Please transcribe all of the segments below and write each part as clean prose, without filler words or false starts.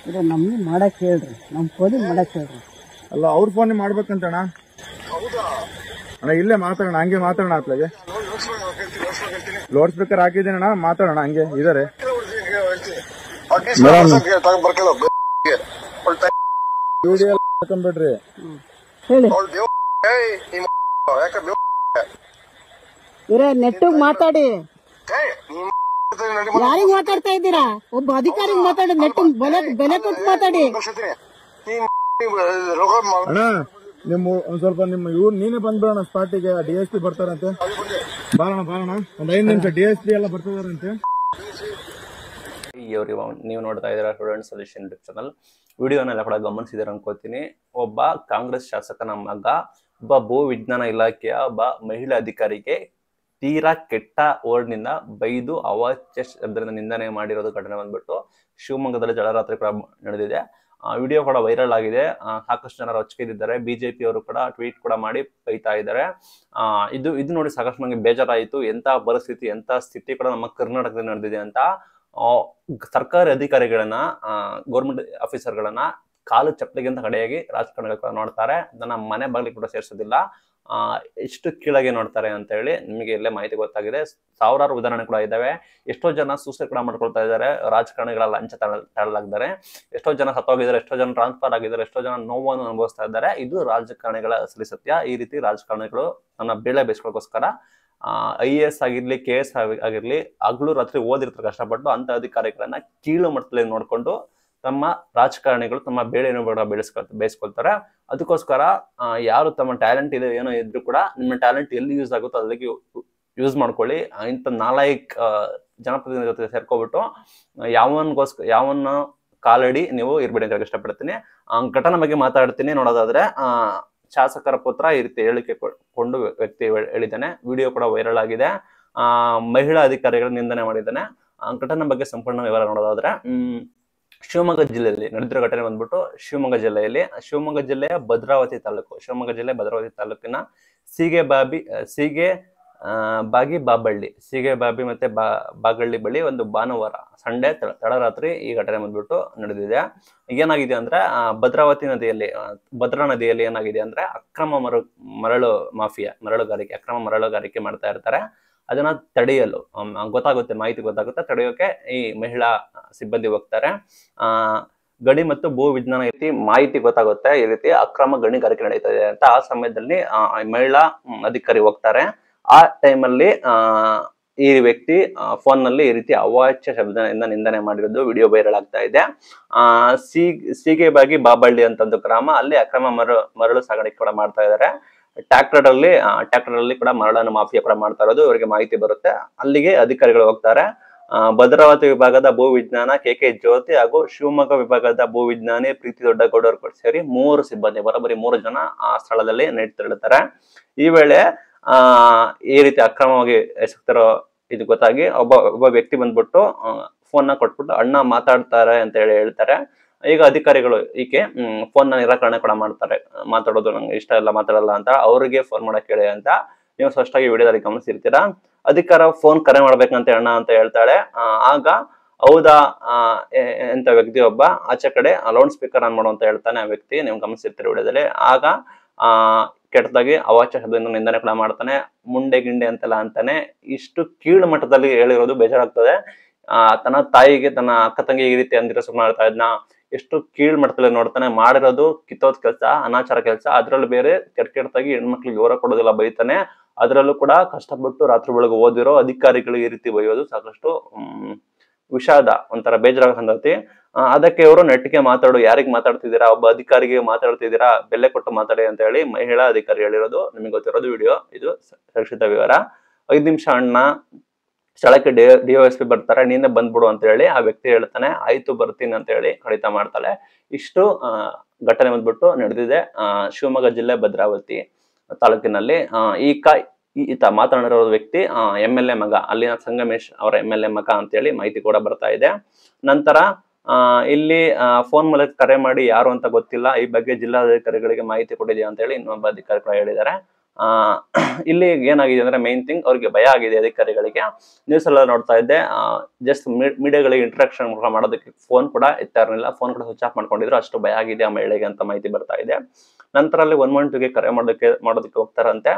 ಇದು ನಮ್ಗೆ ಮಾಡಕ್ ಹೇಳ್ರಿ, ನಮ್ ಫೋನಿಗೆ ಮಾಡಕ್ ಹೇಳ್ರಿ. ಅಲ್ಲ ಅವ್ರ ಫೋನ್ ಮಾಡ್ಬೇಕಂತಣ್ಣ. ಅಣ್ಣ ಇಲ್ಲೇ ಮಾತಾಡೋಣ, ಹಂಗೆ ಮಾತಾಡೋಣ. ಅತ್ಲಾಗೆ ಲೌಡ್ ಸ್ಪೀಕರ್ ಹಾಕಿದ್ದೀನಣ್ಣ, ಮಾತಾಡೋಣ ಹಂಗೆ ಇದಾರೆ. ಬಿಡ್ರಿ ಹೇಳಿ ಇವ್ರೆ, ನೆಟ್ಟಿಗೆ ಮಾತಾಡಿ. ಯಾರಿಗೆ ಮಾತಾಡ್ತಾ ಇದ್ದೀರಾ? ಒಬ್ಬ ಅಧಿಕಾರಿಗೆ ಮಾತಾಡಿ, ನೆಟ್ಟಿಗೆ ಬೆಲೆ ಕೊಟ್ಟು ಮಾತಾಡಿ. ಅಣ್ಣ ನಿಮ್ಮ ಒಂದ್ ಸ್ವಲ್ಪ ನಿಮ್ಮ ಇವ್ರು ನೀನೇ ಬಂದ್ಬಿಡೋಣ ಸ್ಪಾಟಿಗೆ. DSP ಬರ್ತಾರಂತೆ. ಬಾರೋಣ ಒಂದ್ 5 ನಿಮಿಷ. DSP ಎಲ್ಲ ಬರ್ತಿದಾರಂತೆ. ನೀವು ನೋಡ್ತಾ ಇದ್ದೀರಾ ಸ್ಟೂಡೆಂಟ್ ಸೊಲ್ಯೂಷನ್ ಯೂಟ್ಯೂಬ್ ಚಾನಲ್. ವಿಡಿಯೋನೆಲ್ಲ ಕೂಡ ಗಮನಿಸಿದಾರೆ ಅನ್ಕೋತೀನಿ. ಒಬ್ಬ ಕಾಂಗ್ರೆಸ್ ಶಾಸಕನ ಮಗ ಒಬ್ಬ ಭೂ ವಿಜ್ಞಾನ ಇಲಾಖೆಯ ಒಬ್ಬ ಮಹಿಳಾ ಅಧಿಕಾರಿಗೆ ತೀರಾ ಕೆಟ್ಟ ವರ್ಡ್ನಿಂದ ಬೈದು ಅವಾಚ್ಯ ಶಬ್ದದಿಂದ ನಿಂದನೆ ಮಾಡಿರೋದು ಘಟನೆ ಬಂದ್ಬಿಟ್ಟು ಶಿವಮೊಗ್ಗದಲ್ಲಿ ಜಲರಾತ್ರಿ ಕೂಡ ನಡೆದಿದೆ. ವಿಡಿಯೋ ಕೂಡ ವೈರಲ್ ಆಗಿದೆ. ಸಾಕಷ್ಟು ಜನರು ರೊಚ್ಚಿಗೆದ್ದಿದ್ದಾರೆ. ಬಿಜೆಪಿ ಅವರು ಕೂಡ ಟ್ವೀಟ್ ಕೂಡ ಮಾಡಿ ಬೈತಾ ಇದ್ದಾರೆ. ಇದು ನೋಡಿ ಸಾಕಷ್ಟು ನಮಗೆ ಬೇಜಾರಾಯಿತು. ಎಂತ ಪರಿಸ್ಥಿತಿ, ಎಂತ ಸ್ಥಿತಿ ಕೂಡ ನಮ್ಮ ಕರ್ನಾಟಕದಲ್ಲಿ ನಡೆದಿದೆ ಅಂತ. ಸರ್ಕಾರಿ ಅಧಿಕಾರಿಗಳನ್ನ, ಗೌರ್ಮೆಂಟ್ ಆಫೀಸರ್ಗಳನ್ನ ಕಾಲು ಚಪ್ಪಲಿಗಿಂತ ಕಡೆಯಾಗಿ ರಾಜಕಾರಣಿಗಳು ಕೂಡ ನೋಡ್ತಾರೆ. ಅದನ್ನ ಮನೆ ಬಾಗಿಲಿಗೆ ಕೂಡ ಸೇರಿಸೋದಿಲ್ಲ. ಎಷ್ಟು ಕೀಳಾಗಿ ನೋಡ್ತಾರೆ ಅಂತ ಹೇಳಿ ನಿಮಗೆ ಇಲ್ಲೇ ಮಾಹಿತಿ ಗೊತ್ತಾಗಿದೆ. ಸಾವಿರಾರು ಉದಾಹರಣೆ ಕೂಡ ಇದಾವೆ. ಎಷ್ಟೋ ಜನ ಸೂಸೈಡ್ ಕೂಡ ಮಾಡ್ಕೊಳ್ತಾ ಇದ್ದಾರೆ. ರಾಜಕಾರಣಿಗಳ ಲಂಚ ತಳ್ಳಲಾಗಿದ್ದಾರೆ. ಎಷ್ಟೋ ಜನ ಸತ್ತೋಗಿದ್ದಾರೆ, ಎಷ್ಟೋ ಜನ ಟ್ರಾನ್ಸ್ಫರ್ ಆಗಿದ್ದಾರೆ, ಎಷ್ಟೋ ಜನ ನೋವನ್ನು ಅನುಭವಿಸ್ತಾ ಇದ್ದಾರೆ. ಇದು ರಾಜಕಾರಣಿಗಳ ಅಸಲಿ ಸತ್ಯ. ಈ ರೀತಿ ರಾಜಕಾರಣಿಗಳು ನನ್ನ ಬೇಳೆ ಬೇಯಿಸ್ಕೊಳ್ಳೋಕೋಸ್ಕರ IAS ಆಗಿರ್ಲಿ, KS ಆಗಿರ್ಲಿ, ಹಗಲು ರಾತ್ರಿ ಓದಿರ್ತಾರೆ ಕಷ್ಟಪಟ್ಟು. ಅಂತ ಅಧಿಕಾರಿಗಳನ್ನ ಕೀಳು ಮಟ್ಟದಲ್ಲಿ ನೋಡ್ಕೊಂಡು ತಮ್ಮ ರಾಜಕಾರಣಿಗಳು ತಮ್ಮ ಬೇಳೆಯನ್ನು ಬೇಯಿಸ್ಕೊಳ್ತಾರೆ. ಅದಕ್ಕೋಸ್ಕರ ಯಾರು ತಮ್ಮ ಟ್ಯಾಲೆಂಟ್ ಇದೆ ಏನೋ ಇದ್ರು ಕೂಡ ನಿಮ್ಮ ಟ್ಯಾಲೆಂಟ್ ಎಲ್ಲಿ ಯೂಸ್ ಆಗುತ್ತೋ ಅಲ್ಲಿಗೆ ಯೂಸ್ ಮಾಡ್ಕೊಳ್ಳಿ. ಇಂಥ ನಾಲಾಯಕ್ ಜನಪ್ರತಿನಿಧಿ ಜೊತೆ ಸೇರ್ಕೊಬಿಟ್ಟು ಯಾವನ್ನ ಕಾಲಡಿ ನೀವು ಇರ್ಬೇಡಿ ಅಂತ ಇಷ್ಟಪಡ್ತೀನಿ. ಘಟನೆ ಬಗ್ಗೆ ಮಾತಾಡ್ತೀನಿ. ನೋಡೋದಾದ್ರೆ ಶಾಸಕರ ಪುತ್ರ ಈ ರೀತಿ ಹೇಳಿಕೆ ಕೊಂಡು ವ್ಯಕ್ತಿ ಹೇಳಿದ್ದಾನೆ. ವಿಡಿಯೋ ಕೂಡ ವೈರಲ್ ಆಗಿದೆ. ಮಹಿಳಾ ಅಧಿಕಾರಿಗಳ ನಿಂದನೆ ಮಾಡಿದ್ದಾನೆ. ಘಟನೆ ಬಗ್ಗೆ ಸಂಪೂರ್ಣ ವಿವರ ನೋಡೋದಾದ್ರೆ, ಶಿವಮೊಗ್ಗ ಜಿಲ್ಲೆಯಲ್ಲಿ ನಡೆದಿರೋ ಘಟನೆ ಬಂದ್ಬಿಟ್ಟು ಶಿವಮೊಗ್ಗ ಜಿಲ್ಲೆಯ ಭದ್ರಾವತಿ ತಾಲೂಕಿನ ಸೀಗೆಬಾಬಿ ಮತ್ತೆ ಬಾಗಳ್ಳಿ ಬಳಿ ಒಂದು ಭಾನುವಾರ ಸಂಡೇ ತಡರಾತ್ರಿ ಈ ಘಟನೆ ಬಂದ್ಬಿಟ್ಟು ನಡೆದಿದೆ. ಏನಾಗಿದೆ ಅಂದ್ರೆ ಭದ್ರಾ ನದಿಯಲ್ಲಿ ಏನಾಗಿದೆ ಅಂದ್ರೆ ಅಕ್ರಮ ಮರಳು ಮಾಫಿಯಾ, ಅಕ್ರಮ ಮರಳುಗಾರಿಕೆ ಮಾಡ್ತಾ ಇರ್ತಾರೆ. ಅದನ್ನ ತಡೆಯಲು ಮಾಹಿತಿ ಗೊತ್ತಾಗುತ್ತೆ. ತಡೆಯೋಕೆ ಈ ಮಹಿಳಾ ಸಿಬ್ಬಂದಿ ಹೋಗ್ತಾರೆ. ಗಣಿ ಮತ್ತು ಭೂ ವಿಜ್ಞಾನ ಮಾಹಿತಿ ಗೊತ್ತಾಗುತ್ತೆ. ಈ ರೀತಿ ಅಕ್ರಮ ಗಣಿಗಾರಿಕೆ ನಡೀತಾ ಇದೆ ಅಂತ. ಆ ಸಮಯದಲ್ಲಿ ಮಹಿಳಾ ಅಧಿಕಾರಿ ಹೋಗ್ತಾರೆ. ಆ ಟೈಮಲ್ಲಿ ಈ ವ್ಯಕ್ತಿ ಫೋನ್ ನಲ್ಲಿ ಈ ರೀತಿ ಅವಾಚ್ಯ ಶಬ್ದದಿಂದ ನಿಂದನೆ ಮಾಡಿರೋದು ವಿಡಿಯೋ ವೈರಲ್ ಆಗ್ತಾ ಇದೆ. ಸೀಗೆಬಾಗಿ ಬಾಬಳ್ಳಿ ಅಂತ ಒಂದು ಗ್ರಾಮ, ಅಲ್ಲಿ ಅಕ್ರಮ ಮರಳು ಸಾಗಾಣಿಕೆ ಕೂಡ ಮಾಡ್ತಾ ಇದ್ದಾರೆ. ಟ್ರ್ಯಾಕ್ಟರ್ ಅಲ್ಲಿ ಕೂಡ ಮರಳನ್ನು ಮಾಫಿಯಾ ಕೂಡ ಮಾಡ್ತಾ ಇರೋದು ಇವರಿಗೆ ಮಾಹಿತಿ ಬರುತ್ತೆ. ಅಲ್ಲಿಗೆ ಅಧಿಕಾರಿಗಳು ಹೋಗ್ತಾರೆ. ಭದ್ರಾವತಿ ವಿಭಾಗದ ಭೂ ವಿಜ್ಞಾನ KK ಜ್ಯೋತಿ ಹಾಗೂ ಶಿವಮೊಗ್ಗ ವಿಭಾಗದ ಭೂ ವಿಜ್ಞಾನಿ ಪ್ರೀತಿ ದೊಡ್ಡಗೌಡರು ಸೇರಿ 3 ಸಿಬ್ಬಂದಿ, ಬರೋಬ್ಬರಿ 3 ಜನ ಆ ಸ್ಥಳದಲ್ಲಿ ತೆರಳುತ್ತಾರೆ. ಈ ವೇಳೆ ಈ ರೀತಿ ಅಕ್ರಮವಾಗಿ ಎಸಗ್ತಿರೋ ಇದು ಗೊತ್ತಾಗಿ ಒಬ್ಬ ವ್ಯಕ್ತಿ ಬಂದ್ಬಿಟ್ಟು ಫೋನ್ ನ ಕೊಟ್ಬಿಟ್ಟು ಅಣ್ಣ ಮಾತಾಡ್ತಾರೆ ಅಂತ ಹೇಳ್ತಾರೆ. ಈಗ ಅಧಿಕಾರಿಗಳು ಈಕೆ ಫೋನ್ ನ ನಿರಾಕರಣೆ ಕೂಡ ಮಾಡ್ತಾರೆ. ಮಾತಾಡೋದು ನಂಗೆ ಇಷ್ಟ ಇಲ್ಲ, ಮಾತಾಡಲ್ಲ ಅಂತ. ಅವ್ರಿಗೆ ಫೋನ್ ಮಾಡಕ್ ಹೇಳಿ ಅಂತ ನೀವು ಸ್ಪಷ್ಟವಾಗಿ ವಿಡಿಯೋದಲ್ಲಿ ಗಮನಿಸಿರ್ತೀರಾ. ಅಧಿಕಾರ ಫೋನ್ ಕರೆ ಮಾಡ್ಬೇಕಂತ ಅಣ್ಣ ಅಂತ ಹೇಳ್ತಾಳೆ. ಆಗ ಹೌದಾ ಎಂತ ವ್ಯಕ್ತಿ ಒಬ್ಬ ಆಚೆ ಕಡೆ ಲೌಡ್ ಸ್ಪೀಕರ್ ಆನ್ ಮಾಡು ಅಂತ ಹೇಳ್ತಾನೆ ಆ ವ್ಯಕ್ತಿ. ನೀವು ಗಮನಿಸಿರ್ತೀರಿ ವಿಡಿಯೋದಲ್ಲಿ. ಆಗ ಕೆಟ್ಟದಾಗಿ ಅವಾಚ್ಯ ಶಬ್ದದಿಂದ ನಿಂದನೆ ಕೂಡ ಮಾಡ್ತಾನೆ. ಮುಂಡೆ ಗಿಂಡೆ ಅಂತೆಲ್ಲ ಅಂತಾನೆ. ಇಷ್ಟು ಕೀಳು ಮಟ್ಟದಲ್ಲಿ ಹೇಳಿರೋದು ಬೇಜಾರಾಗ್ತದೆ. ತನ್ನ ತಾಯಿಗೆ, ತನ್ನ ಅಕ್ಕ ತಂಗಿ ಈ ರೀತಿ ಅಂದಿರೋ ಸುಮ್ಮನೆ ಮಾಡ್ತಾ ಇದ್ನ. ಎಷ್ಟು ಕೀಳ್ ಮಟ್ಟದಲ್ಲಿ ನೋಡ್ತಾನೆ. ಮಾಡಿರೋದು ಕಿತ್ತೋದ್ ಕೆಲಸ, ಅನಾಚಾರ ಕೆಲಸ. ಅದ್ರಲ್ಲಿ ಬೇರೆ ಕೆಟ್ಟದಾಗಿ ಹೆಣ್ಮಕ್ಳಿಗೆ ಗೌರವ ಕೊಡೋದಿಲ್ಲ, ಬೈತಾನೆ. ಅದ್ರಲ್ಲೂ ಕೂಡ ಕಷ್ಟಪಟ್ಟು ರಾತ್ರಿ ಬೆಳಗ್ಗೆ ಓದಿರೋ ಅಧಿಕಾರಿಗಳು ಈ ರೀತಿ ಬೈಯೋದು ಸಾಕಷ್ಟು ವಿಷಾದ, ಒಂಥರ ಬೇಜಾರಾಗ ಸಂಗತಿ. ಅದಕ್ಕೆ ಇವರು ನೆಟ್ಟಿಗೆ ಯಾರಿಗೆ ಮಾತಾಡ್ತಿದ್ದೀರಾ, ಒಬ್ಬ ಅಧಿಕಾರಿಗೆ ಮಾತಾಡ್ತಿದ್ದೀರಾ, ಬೆಲೆ ಕೊಟ್ಟು ಮಾತಾಡಿ ಅಂತ ಹೇಳಿ ಮಹಿಳಾ ಅಧಿಕಾರಿ ಹೇಳಿರೋದು ನಿಮಗೆ ಗೊತ್ತಿರೋದು ವಿಡಿಯೋ. ಇದು ಸುರಕ್ಷಿತ ವಿವರ. 5 ನಿಮಿಷ ಅಣ್ಣ, ಸ್ಥಳಕ್ಕೆ DOSP ಬರ್ತಾರೆ, ನೀನೇ ಬಂದ್ಬಿಡು ಅಂತ ಹೇಳಿ ಆ ವ್ಯಕ್ತಿ ಹೇಳ್ತಾನೆ. ಆಯ್ತು ಬರ್ತೀನಿ ಅಂತ ಹೇಳಿ ಕಡಿತ ಮಾಡ್ತಾಳೆ. ಇಷ್ಟು ಘಟನೆ ಬಂದ್ಬಿಟ್ಟು ನಡೆದಿದೆ ಶಿವಮೊಗ್ಗ ಜಿಲ್ಲೆ ಭದ್ರಾವತಿ ತಾಲೂಕಿನಲ್ಲಿ. ಈತ ಮಾತನಾಡಿರೋ ವ್ಯಕ್ತಿ MLA ಮಗ, ಅಲ್ಲಿನ ಸಂಗಮೇಶ್ ಅವರ MLA ಮಗ ಅಂತ ಹೇಳಿ ಮಾಹಿತಿ ಕೂಡ ಬರ್ತಾ ಇದೆ. ನಂತರ ಇಲ್ಲಿ ಫೋನ್ ಮೂಲಕ ಕರೆ ಮಾಡಿ ಯಾರು ಅಂತ ಗೊತ್ತಿಲ್ಲ, ಈ ಬಗ್ಗೆ ಜಿಲ್ಲಾಧಿಕಾರಿಗಳಿಗೆ ಮಾಹಿತಿ ಕೊಟ್ಟಿದೆಯಾ ಅಂತ ಹೇಳಿ ಇನ್ನೊಬ್ಬ ಅಧಿಕಾರಿ ಕೂಡ ಹೇಳಿದ್ದಾರೆ. ಇಲ್ಲಿ ಏನಾಗಿದೆ ಅಂದ್ರೆ ಮೈನ್ ಥಿಂಗ್ ಅವ್ರಿಗೆ ಭಯ ಆಗಿದೆ ಅಧಿಕಾರಿಗಳಿಗೆ. ನ್ಯೂಸ್ ಎಲ್ಲ ನೋಡ್ತಾ ಇದ್ದೆ, ಜಸ್ಟ್ ಮೀಡಿಯಾಗಳಿಗೆ ಇಂಟ್ರಾಕ್ಷನ್ ಮಾಡೋದಕ್ಕೆ ಫೋನ್ ಕೂಡ ಎತ್ತಾ ಇರಲಿಲ್ಲ, ಫೋನ್ ಕೂಡ ಸ್ವಿಚ್ ಆಫ್ ಮಾಡ್ಕೊಂಡಿದ್ರು, ಅಷ್ಟು ಭಯ ಆಗಿದೆ ಆ ಮಹಿಳೆಗೆ ಅಂತ ಮಾಹಿತಿ ಬರ್ತಾ ಇದೆ. ನಂತರ ಅಲ್ಲಿ 112ಗೆ ಕರೆ ಮಾಡೋದಕ್ಕೆ ಹೋಗ್ತಾರಂತೆ,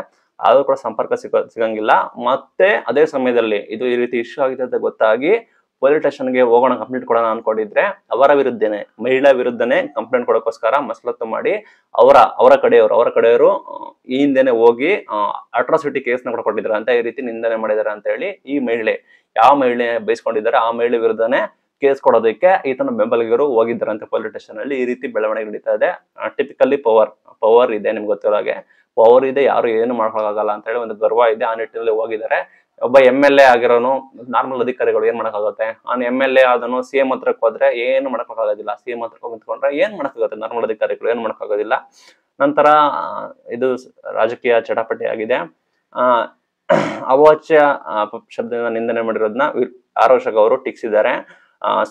ಆದ್ರೂ ಕೂಡ ಸಂಪರ್ಕ ಸಿಗಂಗಿಲ್ಲ. ಮತ್ತೆ ಅದೇ ಸಮಯದಲ್ಲಿ ಇದು ಈ ರೀತಿ ಇಶ್ಯೂ ಆಗಿದೆ ಅಂತ ಗೊತ್ತಾಗಿ ಪೊಲೀಸ್ ಸ್ಟೇಷನ್ಗೆ ಹೋಗೋಣ, ಕಂಪ್ಲೇಂಟ್ ಕೊಡೋಣ ಅನ್ಕೊಂಡಿದ್ರೆ ಅವರ ವಿರುದ್ಧನೇ, ಮಹಿಳಾ ವಿರುದ್ಧನೇ ಕಂಪ್ಲೇಂಟ್ ಕೊಡೋಕ್ಕೋಸ್ಕರ ಮಸಲತ್ತು ಮಾಡಿ ಅವರ ಕಡೆಯವರು ಈ ಹಿಂದೆನೆ ಹೋಗಿ ಅಟ್ರಾಸಿಟಿ ಕೇಸ್ನ ಕೂಡ ಕೊಟ್ಟಿದ್ದಾರೆ ಅಂತ, ಈ ರೀತಿ ನಿಂದನೆ ಮಾಡಿದ್ದಾರೆ ಅಂತ ಹೇಳಿ ಈ ಮಹಿಳೆ, ಯಾವ ಮಹಿಳೆ ಬಯಸ್ಕೊಂಡಿದ್ದಾರೆ ಆ ಮಹಿಳೆ ವಿರುದ್ಧನೇ ಕೇಸ್ ಕೊಡೋದಕ್ಕೆ ಈತನ ಬೆಂಬಲಿಗರು ಹೋಗಿದ್ದಾರೆ ಅಂತ ಪೊಲೀಸ್ ಸ್ಟೇಷನ್ ಅಲ್ಲಿ. ಈ ರೀತಿ ಬೆಳವಣಿಗೆ ನಡೀತಾ ಇದೆ. ಟಿಪಿಕಲಿ ಪವರ್ ಇದೆ, ನಿಮ್ಗೆ ಗೊತ್ತಿರೋ ಹಾಗೆ ಪವರ್ ಇದೆ, ಯಾರು ಏನು ಮಾಡೋಕ್ಕಾಗಲ್ಲ ಅಂತ ಹೇಳಿ ಒಂದು ಗರ್ವ ಇದೆ, ಆ ನಿಟ್ಟಿನಲ್ಲಿ ಹೋಗಿದ್ದಾರೆ. ಒಬ್ಬ MLA ಆಗಿರೋನು, ನಾರ್ಮಲ್ ಅಧಿಕಾರಿಗಳು ಏನ್ ಮಾಡಕ್ಕಾಗುತ್ತೆ? ಅವ್ನು MLA ಆದನು CM ಹತ್ರಕ್ಕೆ ಹೋದ್ರೆ ಏನು ಮಾಡಕ್ಕಾಗೋದಿಲ್ಲ, CM ಹತ್ರಕ್ಕೆ ನಿಂತ್ಕೊಂಡ್ರೆ ಏನ್ ಮಾಡಕ್ಕಾಗುತ್ತೆ? ನಾರ್ಮಲ್ ಅಧಿಕಾರಿಗಳು ಏನ್ ಮಾಡಕ್ಕಾಗೋದಿಲ್ಲ. ನಂತರ ಇದು ರಾಜಕೀಯ ಚಟಾಪಟಿ ಆಗಿದೆ. ಅವಾಚ್ಯ ಶಬ್ದದಿಂದ ನಿಂದನೆ ಮಾಡಿರೋದನ್ನ ಆರೋಷಕ್ ಅವರು ಟೀಕಿಸಿದ್ದಾರೆ.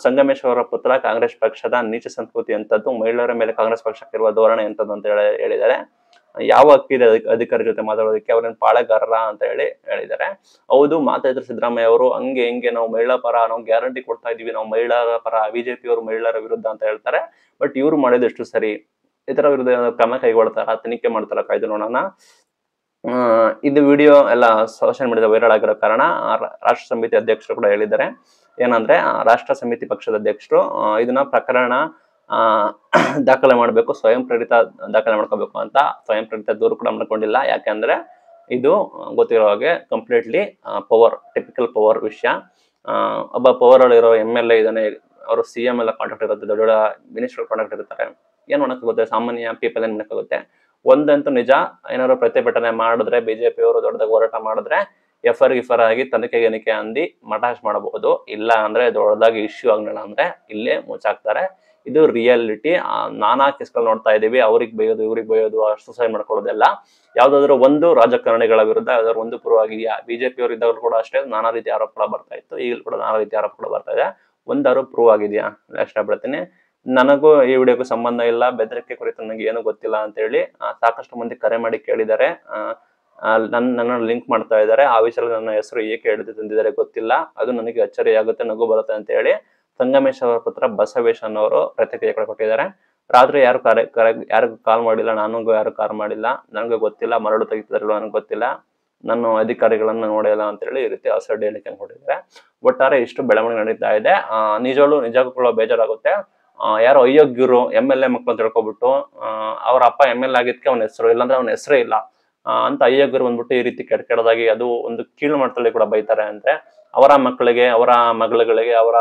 ಸಂಗಮೇಶ್ ಅವರ ಪುತ್ರ ಕಾಂಗ್ರೆಸ್ ಪಕ್ಷದ ನೀಚ ಸಂಸ್ಕೃತಿ ಅಂತದ್ದು, ಮಹಿಳೆಯರ ಮೇಲೆ ಕಾಂಗ್ರೆಸ್ ಪಕ್ಷಕ್ಕಿರುವ ಧೋರಣೆ ಎಂತದ್ದು ಅಂತ ಹೇಳಿದ್ದಾರೆ. ಯಾವ ಹಕ್ಕಿದೆ ಅಧಿಕಾರಿ ಜೊತೆ ಮಾತಾಡೋದಕ್ಕೆ, ಅವ್ರೇನ್ ಪಾಳೆಗಾರರ ಅಂತ ಹೇಳಿದ್ದಾರೆ. ಹೌದು, ಮಾತಾಡಿದ್ರು ಸಿದ್ದರಾಮಯ್ಯ ಅವರು, ಹಂಗೆ ಹಿಂಗೆ ನಾವು ಮಹಿಳಾ ಪರ, ನಾವು ಗ್ಯಾರಂಟಿ ಕೊಡ್ತಾ ಇದೀವಿ, ನಾವು ಮಹಿಳಾರ ಪರ, ಬಿಜೆಪಿ ಅವರು ಮಹಿಳೆಯರ ವಿರುದ್ಧ ಅಂತ ಹೇಳ್ತಾರೆ. ಬಟ್ ಇವ್ರು ಮಾಡಿದ್ದು ಎಷ್ಟು ಸರಿ? ಇದರ ವಿರುದ್ಧ ಕ್ರಮ ಕೈಗೊಳ್ತಾರ, ತನಿಖೆ ಮಾಡ್ತಾರ, ಕಾಯ್ದು ನೋಡೋಣ. ಇದು ವಿಡಿಯೋ ಎಲ್ಲ ಸೋಷಿಯಲ್ ಮೀಡಿಯಾದ ವೈರಲ್ ಆಗಿರೋ ಕಾರಣ ರಾಷ್ಟ್ರ ಸಮಿತಿ ಅಧ್ಯಕ್ಷರು ಕೂಡ ಹೇಳಿದ್ದಾರೆ. ಏನಂದ್ರೆ ರಾಷ್ಟ್ರ ಸಮಿತಿ ಪಕ್ಷದ ಅಧ್ಯಕ್ಷರು ಇದನ್ನ ಪ್ರಕರಣ ದಾಖಲೆ ಮಾಡಬೇಕು, ಸ್ವಯಂ ಪ್ರೇರಿತ ದಾಖಲೆ ಮಾಡ್ಕೋಬೇಕು ಅಂತ ಸ್ವಯಂ ಪ್ರೇರಿತ ದೂರು ಕೂಡ ಮಾಡ್ಕೊಂಡಿಲ್ಲ. ಯಾಕೆಂದ್ರೆ ಇದು ಗೊತ್ತಿರೋ ಹಾಗೆ ಕಂಪ್ಲೀಟ್ಲಿ ಟಿಪಿಕಲ್ ಪವರ್ ವಿಷಯ. ಒಬ್ಬ ಪವರ್ ಅಲ್ಲಿರೋ MLA ಇದನ್ನೇ, ಅವರು CM ಎಲ್ಲ ಕಾಂಟ್ಯಾಕ್ಟ್ ಇರುತ್ತೆ, ದೊಡ್ಡ ದೊಡ್ಡ ಮಿನಿಸ್ಟರ್ ಕಾಂಟ್ಯಾಕ್ಟ್ ಇರ್ತಾರೆ. ಏನ್ ಮಾಡಕ್ಕಾಗುತ್ತೆ? ಸಾಮಾನ್ಯ ಪೀಪಲ್ ಏನ್ ಮಾಡಕ್ಕಾಗುತ್ತೆ? ಒಂದಂತೂ ನಿಜ, ಏನಾದ್ರು ಪ್ರತಿಭಟನೆ ಮಾಡಿದ್ರೆ, ಬಿಜೆಪಿ ಅವರು ದೊಡ್ಡದಾಗಿ ಹೋರಾಟ ಮಾಡಿದ್ರೆ FR ಆಗಿ ತನಿಖೆ ಅಂದಿ ಮಟಾಶ್ ಮಾಡಬಹುದು. ಇಲ್ಲ ಅಂದ್ರೆ ದೊಡ್ಡದಾಗಿ ಇಶ್ಯೂ ಆಗಲಿಲ್ಲ ಅಂದ್ರೆ ಇಲ್ಲೇ ಮುಚ್ಚಾಕ್ತಾರೆ. ಇದು ರಿಯಾಲಿಟಿ. ನಾನಾ ಕೇಸ್ಗಳು ನೋಡ್ತಾ ಇದೀವಿ, ಅವ್ರಿಗೆ ಬೈಯೋದು, ಇವ್ರಿಗೆ ಬೈಯೋದು, ಸುಸೈಡ್ ಮಾಡ್ಕೊಳ್ಳೋದೆಲ್ಲ. ಯಾವ್ದಾದ್ರು ಒಂದು ರಾಜಕಾರಣಿಗಳ ವಿರುದ್ಧ ಯಾವ್ದಾದ್ರು ಒಂದು ಪ್ರೂವ್ ಆಗಿದೆಯಾ? ಬಿಜೆಪಿ ಅವರು ಇದ್ದವ್ರು ಕೂಡ ಅಷ್ಟೇ ನಾನಾ ರೀತಿ ಆರೋಪ ಕೂಡ ಬರ್ತಾ ಇತ್ತು, ಈಗಲೂ ಕೂಡ ನಾನಾ ರೀತಿ ಆರೋಪ ಕೂಡ ಬರ್ತಾ ಇದೆ. ಒಂದಾರು ಪ್ರೂವ್ ಆಗಿದೆಯಾ? ಇಷ್ಟಪಡ್ತೀನಿ. ನನಗೂ ಈ ವಿಡಿಯೋಗೂ ಸಂಬಂಧ ಇಲ್ಲ, ಬೆದರಿಕೆ ಕುರಿತು ನನಗೆ ಏನು ಗೊತ್ತಿಲ್ಲ ಅಂತ ಹೇಳಿ ಸಾಕಷ್ಟು ಮಂದಿ ಕರೆ ಮಾಡಿ ಕೇಳಿದ್ದಾರೆ. ನನ್ನ ಲಿಂಕ್ ಮಾಡ್ತಾ ಇದ್ದಾರೆ. ಆ ವಿಷಯದಲ್ಲಿ ನನ್ನ ಹೆಸರು ಏಕೆ ಹಿಡಿದು ತಂದಿದ್ದಾರೆ ಗೊತ್ತಿಲ್ಲ, ಅದು ನನಗೆ ಅಚ್ಚರಿ ಆಗುತ್ತೆ, ನಗು ಬರುತ್ತೆ ಅಂತ ಹೇಳಿ ಸಂಗಮೇಶ್ ಅವರ ಪುತ್ರ ಬಸವೇಶ್ ಅನ್ನೋರು ಪ್ರತಿಕ್ರಿಯೆ ಕೊಟ್ಟಿದ್ದಾರೆ. ರಾತ್ರಿ ಯಾರು ಯಾರಿಗೂ ಕಾಲ್ ಮಾಡಿಲ್ಲ, ನನಗೂ ಯಾರು ಕಾಲ್ ಮಾಡಿಲ್ಲ, ನನಗೆ ಗೊತ್ತಿಲ್ಲ, ಮರಳು ತೆಗಿತಿದಾರಲ್ಲ ನನಗೆ ಗೊತ್ತಿಲ್ಲ, ನಾನು ಅಧಿಕಾರಿಗಳನ್ನ ನೋಡಿಲ್ಲ ಅಂತ ಹೇಳಿ ಈ ರೀತಿ ಅಸಡ್ಡೆ ಹೇಳಿಕೆ ಕೊಟ್ಟಿದ್ದಾರೆ. ಒಟ್ಟಾರೆ ಇಷ್ಟು ಬೆಳವಣಿಗೆ ನಡೀತಾ ಇದೆ. ನಿಜಕ್ಕೂ ಬೇಜಾರಾಗುತ್ತೆ. ಯಾರೋ ಅಯೋಗ್ಯರು MLA ಮಕ್ಕಳು ತಿಳ್ಕೊಬಿಟ್ಟು ಅವ್ರ ಅಪ್ಪ MLA ಆಗಿದ್ಕೆ ಅವನ ಹೆಸರು, ಇಲ್ಲಾಂದ್ರೆ ಅವನ ಹೆಸರೇ ಇಲ್ಲ ಅಂತ ಅಯ್ಯಗರು ಬಂದ್ಬಿಟ್ಟು ಈ ರೀತಿ ಕೆಟ್ಟದಾಗಿ ಅದು ಒಂದು ಕೀಳು ಮಟ್ಟದಲ್ಲಿ ಕೂಡ ಬೈತಾರೆ ಅಂದ್ರೆ ಅವರ ಮಕ್ಕಳಿಗೆ, ಅವರ ಮಗಳಿಗೆ, ಅವರ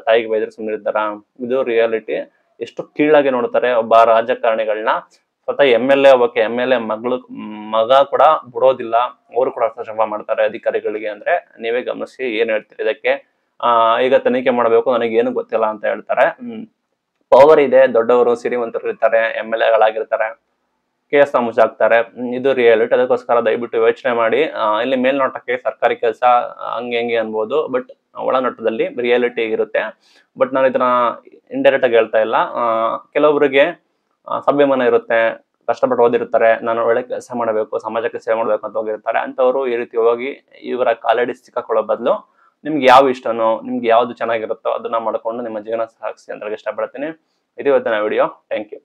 ತಾಯಿಗೆ ಬೈದ್ರೆ ಸುಮ್ಮನಿರ್ತಾರ? ಇದು ರಿಯಾಲಿಟಿ. ಎಷ್ಟು ಕೀಳಾಗಿ ನೋಡ್ತಾರೆ ಒಬ್ಬ ರಾಜಕಾರಣಿಗಳನ್ನ. ಸ್ವತಃ MLA ಮಗ ಕೂಡ ಬಿಡೋದಿಲ್ಲ, ಅವರು ಕೂಡ ಹಸ್ತಕ್ಷೇಪ ಮಾಡ್ತಾರೆ ಅಧಿಕಾರಿಗಳಿಗೆ. ಅಂದ್ರೆ ನೀವೇ ಗಮನಿಸಿ ಏನ್ ಹೇಳ್ತೀರಿ ಇದಕ್ಕೆ. ಈಗ ತನಿಖೆ ಮಾಡ್ಬೇಕು, ನನಗೇನು ಗೊತ್ತಿಲ್ಲ ಅಂತ ಹೇಳ್ತಾರೆ. ಪವರ್ ಇದೆ, ದೊಡ್ಡವರು ಸಿರಿವಂತರು ಇರ್ತಾರೆ, MLAಗಳಾಗಿರ್ತಾರೆ, ಕೇಸ್ ಮುಚ್ಚಾಕ್ತಾರೆ. ಇದು ರಿಯಾಲಿಟಿ. ಅದಕ್ಕೋಸ್ಕರ ದಯವಿಟ್ಟು ಯೋಚನೆ ಮಾಡಿ. ಇಲ್ಲಿ ಮೇಲ್ನೋಟಕ್ಕೆ ಸರ್ಕಾರಿ ಕೆಲಸ ಹಂಗೆ ಅನ್ಬೋದು, ಬಟ್ ಒಳನೋಟದಲ್ಲಿ ರಿಯಾಲಿಟಿ ಇರುತ್ತೆ. ಬಟ್ ನಾನು ಇದನ್ನ ಇಂಡೈರೆಕ್ಟ್ ಆಗಿ ಹೇಳ್ತಾ ಇಲ್ಲ. ಕೆಲವೊಬ್ಬರಿಗೆ ಸ್ವಾಭಿಮಾನ ಇರುತ್ತೆ, ಕಷ್ಟಪಟ್ಟು ಓದಿರ್ತಾರೆ, ನಾನು ಒಳ್ಳೆ ಕೆಲಸ ಮಾಡಬೇಕು, ಸಮಾಜಕ್ಕೆ ಸೇವೆ ಮಾಡ್ಬೇಕು ಅಂತ ಹೋಗಿರ್ತಾರೆ. ಅಂತವ್ರು ಈ ರೀತಿ ಹೋಗಿ ಇವರ ಕಾಲಡಿ ಸಿಕ್ಕಾಕೊಳ್ಳೋ ಬದಲು ನಿಮ್ಗೆ ಯಾವ ಇಷ್ಟನೋ, ನಿಮ್ಗೆ ಯಾವ್ದು ಚೆನ್ನಾಗಿರುತ್ತೋ ಅದನ್ನ ಮಾಡ್ಕೊಂಡು ನಿಮ್ಮ ಜೀವನ ಸಾಗಿಸಿ ಅಂತ ಇಷ್ಟಪಡ್ತೀನಿ. ಇದು ಇವತ್ತಿನ ವಿಡಿಯೋ. Thank you.